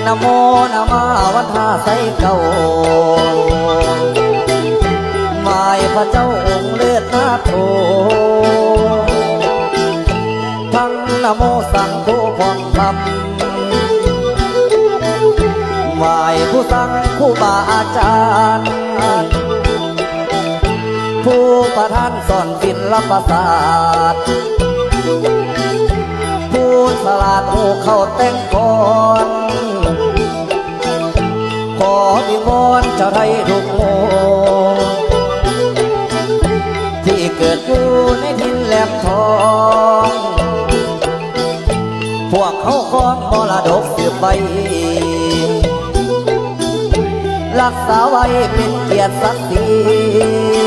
นะโมนะมาวันท่าใสเก่าหมายพระเจ้าองค์เลือดนาโถทั้งนะโมสังโฆพองคำหมายผู้สั่งผู้บาอาจารย์ผู้ประทานสอนศิลปศาสตร์ผู้สลาดผู้เข้าแต่งก่อนขอวิงวอนเจ้าไทยทุกหมู่ที่เกิดอยู่ในดินแหลมทองพวกเขาครองมรดกสืบไปรักษาไว้เป็นเกียรติศักดิ์ศรี